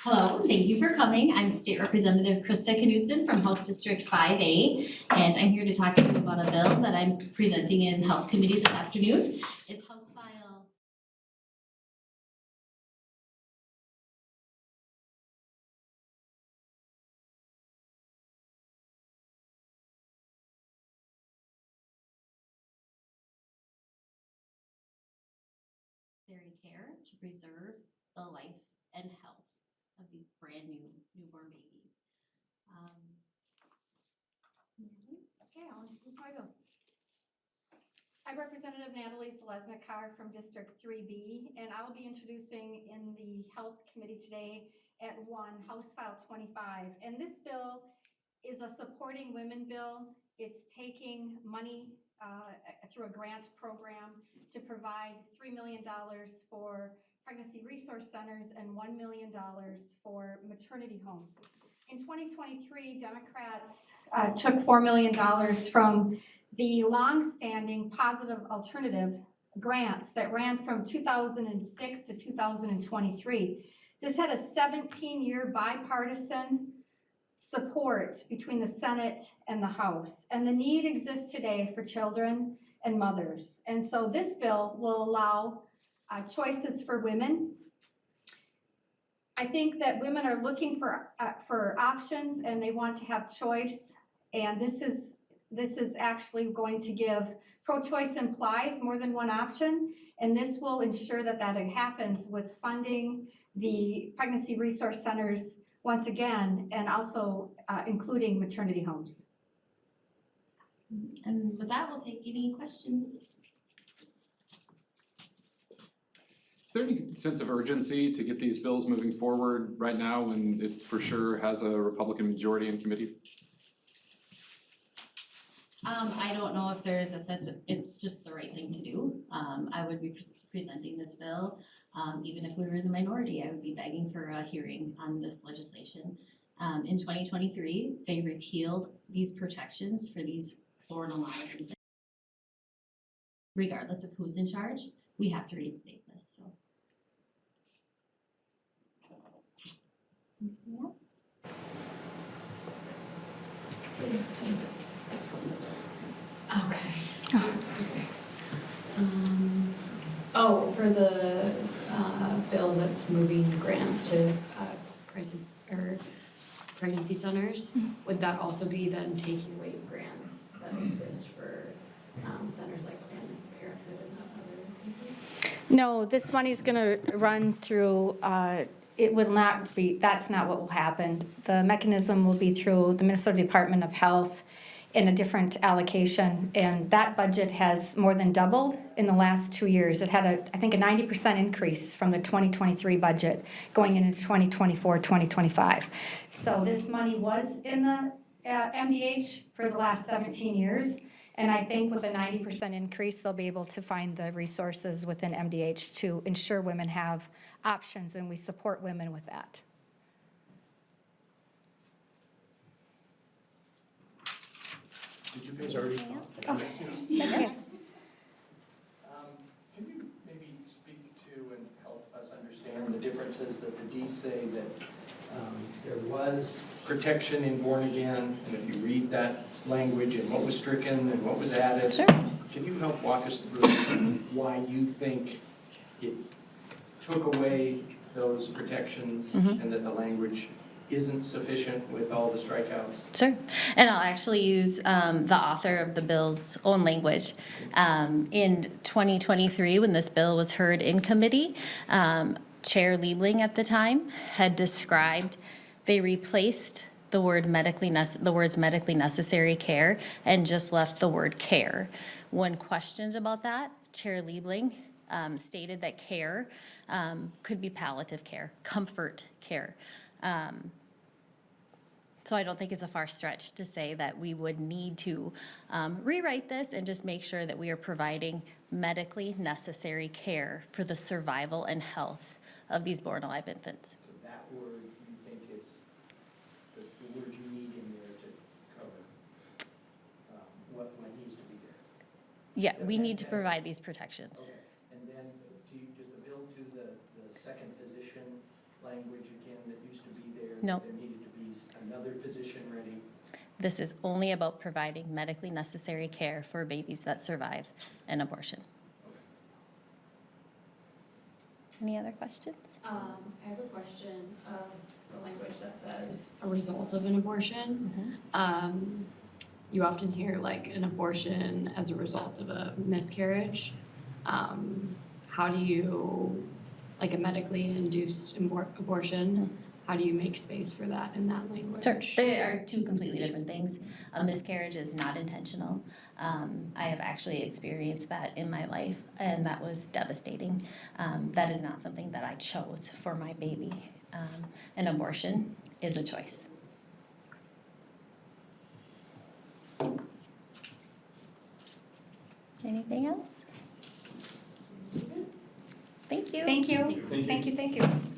Hello, thank you for coming. I'm State Representative Krista Knudsen from House District 5A, and I'm here to talk to you about a bill that I'm presenting in Health Committee this afternoon. It's House File Necessary Care to preserve the life and health of these brand new newborn babies. Okay, I'll introduce my bill. I'm Representative Natalie Selesnik-Carr from District 3B, and I'll be introducing in the Health Committee today at House File 25. And this bill is a supporting women bill. It's taking money through a grant program to provide $3 million for pregnancy resource centers and $1 million for maternity homes. In 2023, Democrats took $4 million from the long-standing positive alternative grants that ran from 2006 to 2023. This had a 17-year bipartisan support between the Senate and the House, and the need exists today for children and mothers. And so this bill will allow choices for women. I think that women are looking for options, and they want to have choice, and this is actually going to give, pro-choice implies more than one option, and this will ensure that happens with funding the pregnancy resource centers once again, and also including maternity homes. And with that, we'll take any questions. Is there any sense of urgency to get these bills moving forward right now when it for sure has a Republican majority in committee? I don't know if there is a sense of, it's just the right thing to do. I would be presenting this bill. Even if we were in the minority, I would be begging for a hearing on this legislation. In 2023, they repealed these protections for these born alive infants. Regardless of who's in charge, we have to reinstate this, so. Okay. For the bill that's moving grants to crisis or pregnancy centers, would that also be then taking away grants that exist for centers like Planned Parenthood and other places? No, this money's gonna run through, it will not be, that's not what will happen. The mechanism will be through the Minnesota Department of Health in a different allocation, and that budget has more than doubled in the last 2 years. It had I think a 90% increase from the 2023 budget going into 2024, 2025. So this money was in the MDH for the last 17 years, and I think with a 90% increase, they'll be able to find the resources within MDH to ensure women have options, and we support women with that. Did you guys already talk? Oh, Yes, okay. Can you maybe speak to and help us understand the differences that the Ds say that there was protection in Born Again, and if you read that language and what was stricken and what was added? Sure. Can you help walk us through why you think it took away those protections and that the language isn't sufficient with all the strikeouts? Sure. And I'll actually use the author of the bill's own language. In 2023, when this bill was heard in committee, Chair Liebling at the time had described, they replaced the words medically necessary care and just left the word care. When questioned about that, Chair Liebling stated that care could be palliative care, comfort care. So I don't think it's a far stretch to say that we would need to rewrite this and just make sure that we are providing medically necessary care for the survival and health of these born alive infants. So that word you think is the word you need in there to cover what needs to be there? Yeah, we need to provide these protections. Okay, and then does the bill do the second physician language again that used to be there? No. There needed to be another physician ready? This is only about providing medically necessary care for babies that survive an abortion. Any other questions? I have a question of the language that says a result of an abortion. You often hear like an abortion as a result of a miscarriage. How do you, like a medically induced abortion, how do you make space for that in that language? Sure, they are two completely different things. A miscarriage is not intentional. I have actually experienced that in my life, and that was devastating. That is not something that I chose for my baby. An abortion is a choice. Anything else? Thank you. Thank you. Thank you.